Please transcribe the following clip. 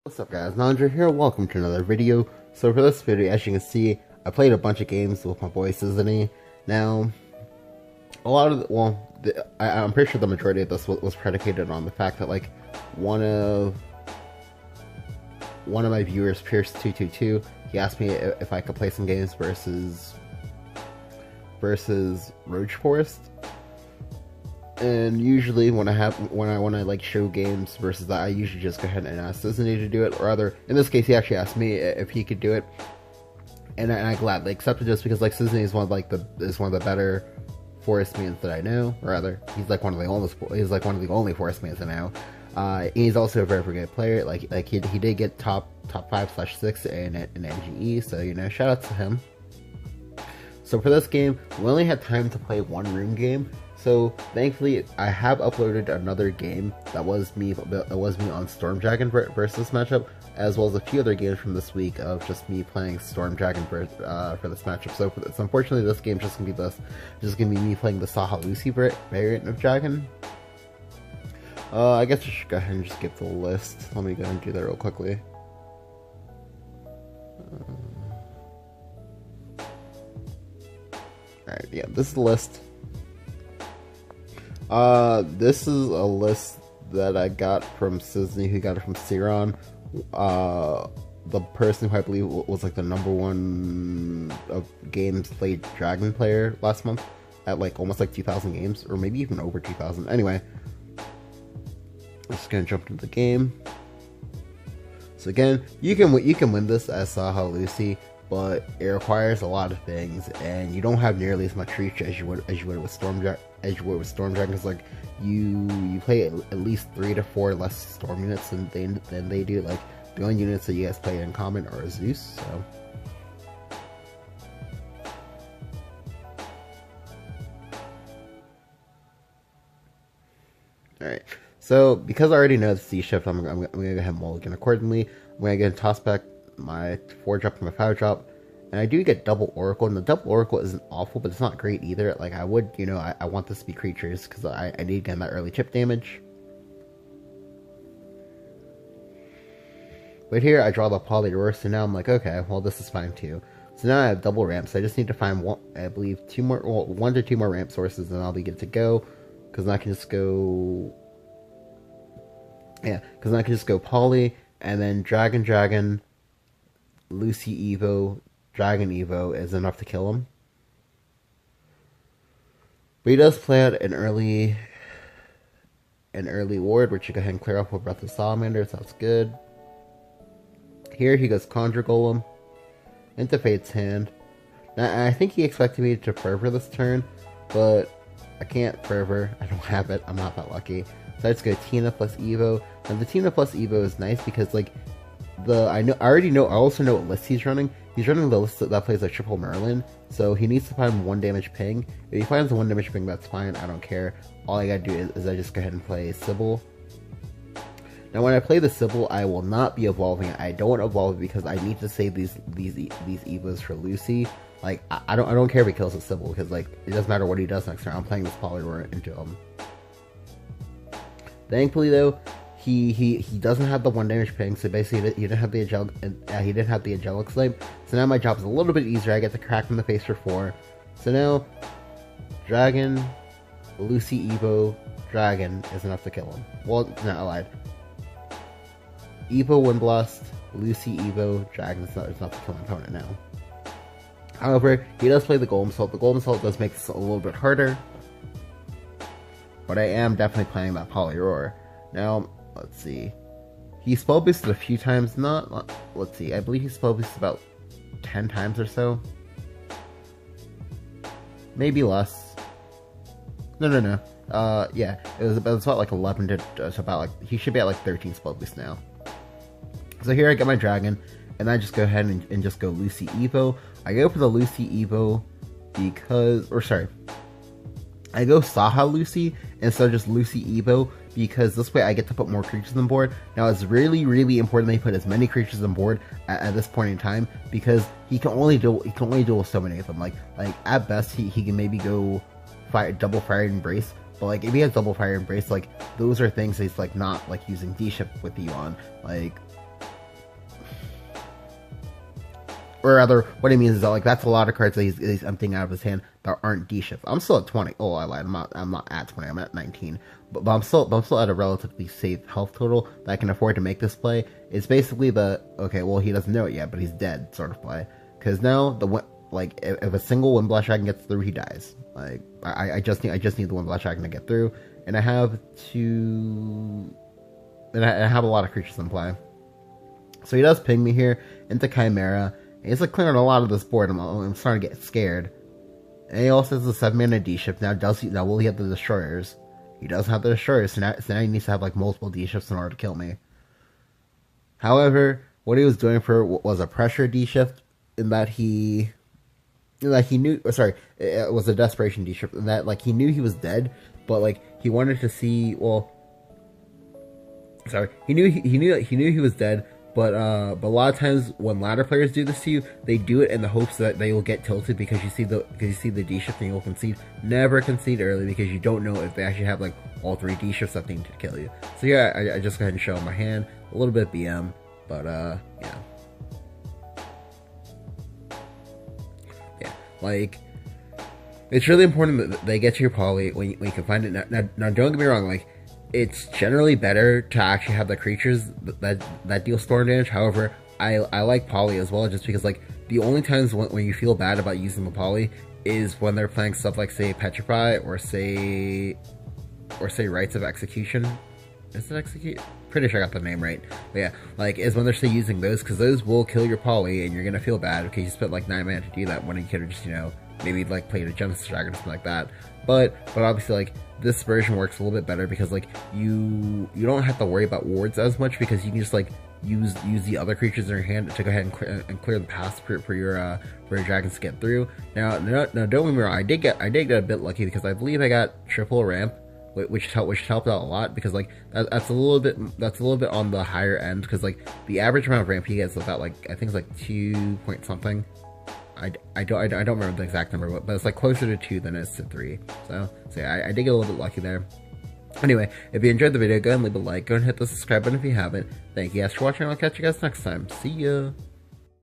What's up guys, Nandra here, welcome to another video. So for this video, as you can see, I played a bunch of games with my boy Sizouney. Now, a lot of I'm pretty sure the majority of this was predicated on the fact that like one of my viewers, Pierce222, he asked me if I could play some games versus Roach Forest. And usually when I want to like show games versus that, I usually just go ahead and ask Sizouney to do it. Or rather, in this case, he actually asked me if he could do it, and I gladly accepted just because like Sizouney is one of the better forest mans that I know. Or rather, he's like one of the only forest mans I know. He's also a very good player. Like he did get top 5/6 in NGE, so you know, shout out to him. So for this game, we only had time to play one room game. So thankfully, I have uploaded another game that was me on Storm Dragon versus matchup, as well as a few other games from this week of just me playing Storm Dragon for this matchup. So unfortunately, this game just gonna be me playing the Saha Lucy variant of Dragon. I guess I should go ahead and just get the list. Let me go and do that real quickly. Alright, yeah, this is the list. This is a list that I got from Sizouney, who got it from Siron. The person who I believe was like the #1 of games played Dragon player last month at like almost like 2,000 games, or maybe even over 2,000. Anyway, I'm just gonna jump into the game. So again, you can win this as Saha Lucy, but it requires a lot of things, and you don't have nearly as much reach as you would with Storm Dragon. Because like you play at least 3 to 4 less Storm units than they do. Like the only units that you guys play in common are Zeus. So alright. So because I already know it's Dshift, I'm gonna go ahead and mulligan accordingly. I'm gonna go and toss back my 4-drop and my 5-drop. And I do get double Oracle, and the double Oracle isn't awful, but it's not great either. Like, I would, you know, I want this to be creatures, because I need again that early chip damage. But here, I draw the Polyroar, so now I'm like, okay, well, this is fine too. So now I have double ramps, so I just need to find, I believe, 1 to 2 more ramp sources, and I'll be good to go. Because then I can just go... Yeah, because then I can just go Poly, and then Dragon, Lucy Evo, Dragon Evo is enough to kill him. But he does play out an early ward, which you go ahead and clear off with Breath of Salamander, so that's good. Here he goes Conjure Golem into Fate's Hand. Now I think he expected me to Fervor this turn, but I can't Fervor. I don't have it. I'm not that lucky. So I just go Tina plus Evo. And the Tina plus Evo is nice because like I also know what list he's running. He's running the list that plays like triple Merlin, so he needs to find 1 damage ping. If he finds the 1 damage ping, that's fine, I don't care. All I gotta do is I just go ahead and play Sybil. Now when I play the Sybil, I will not be evolving it. I don't want to evolve it because I need to save these Evos for Lucy. Like, I don't care if he kills the Sybil, because like, it doesn't matter what he does next turn, I'm playing this Polyroar into him. Thankfully though, he doesn't have the 1 damage ping, so basically he didn't have the Angelic Snipe. So now my job is a little bit easier. I get to crack him in the face for 4. So now Dragon, Lucy Evo, Dragon is enough to kill him. Well, no, I lied. Evo Windblast, Lucy Evo, Dragon is enough to kill my opponent now. However, he does play the Golem Assault. The Golem Assault does make this a little bit harder, but I am definitely playing that Polyroar. Now, let's see. He spell boosted a few times, let's see, I believe he spell boosted about 10 times or so. Maybe less. No. Yeah, it was about like 11 to about like, he should be at like 13 spell boost now. So here I get my Dragon, and I just go ahead and just go Lucy Evo. I go for the Lucy Evo because, I go Saha Lucy instead of just Lucy Evo, because this way I get to put more creatures on board. Now it's really, really important that he put as many creatures on board at this point in time, because he can only duel so many of them. Like at best he can maybe go double Fire Embrace, but like if he has double Fire Embrace, like those are things that he's like not like using Dshift with you on. Like or rather, what he means is that like that's a lot of cards that he's emptying out of his hand that aren't Dshift. I'm still at 20. Oh, I lied. I'm not at 20. I'm at 19. But I'm still at a relatively safe health total that I can afford to make this play. It's basically the okay. Well, he doesn't know it yet, but he's dead sort of play. Because now like if a single Windblast Dragon gets through, he dies. Like I just need the Windblast Dragon to get through, and I have a lot of creatures in play. So he does ping me here into Chimera. And he's like clearing a lot of this board. I'm starting to get scared. And he also has the 7-mana Dshift. Now will he have the Destroyers? He doesn't have the Destroyers, so now he needs to have like multiple Dshifts in order to kill me. However, what he was doing for was a pressure Dshift, in that he knew. Sorry, it was a desperation Dshift, in that like he knew he was dead, but like he wanted to see. Well, sorry, he knew he was dead. But a lot of times when ladder players do this to you, they do it in the hopes that they will get tilted because you see the Dshift and you'll concede. Never concede early because you don't know if they actually have like all 3 Dshifts that need to kill you. So yeah, I just go ahead and show my hand a little bit BM, but yeah, like it's really important that they get to your poly when you can find it. Now don't get me wrong, like. It's generally better to actually have the creatures that deal storm damage. However, I like poly as well, just because like the only times when you feel bad about using the poly is when they're playing stuff like say Petrify or say Rites of Execution. Is it Execute? Pretty sure I got the name right. But yeah, like is when they're still using those, because those will kill your poly and you're gonna feel bad because you spent like 9 mana to do that when you could have just maybe like played a Genesis Dragon or something like that. But obviously like this version works a little bit better because like you don't have to worry about wards as much, because you can just like use the other creatures in your hand to go ahead and clear the path for your dragons to get through. Now don't get me wrong, I did get a bit lucky because I believe I got triple ramp, which helped out a lot, because like that's a little bit on the higher end, because like the average amount of ramp he gets is about like I think it's like 2 point something. I don't remember the exact number, but it's like closer to 2 than it is to 3. So yeah, I did get a little bit lucky there. Anyway, if you enjoyed the video, go ahead and leave a like. Go ahead and hit the subscribe button if you haven't. Thank you guys for watching. I'll catch you guys next time. See ya!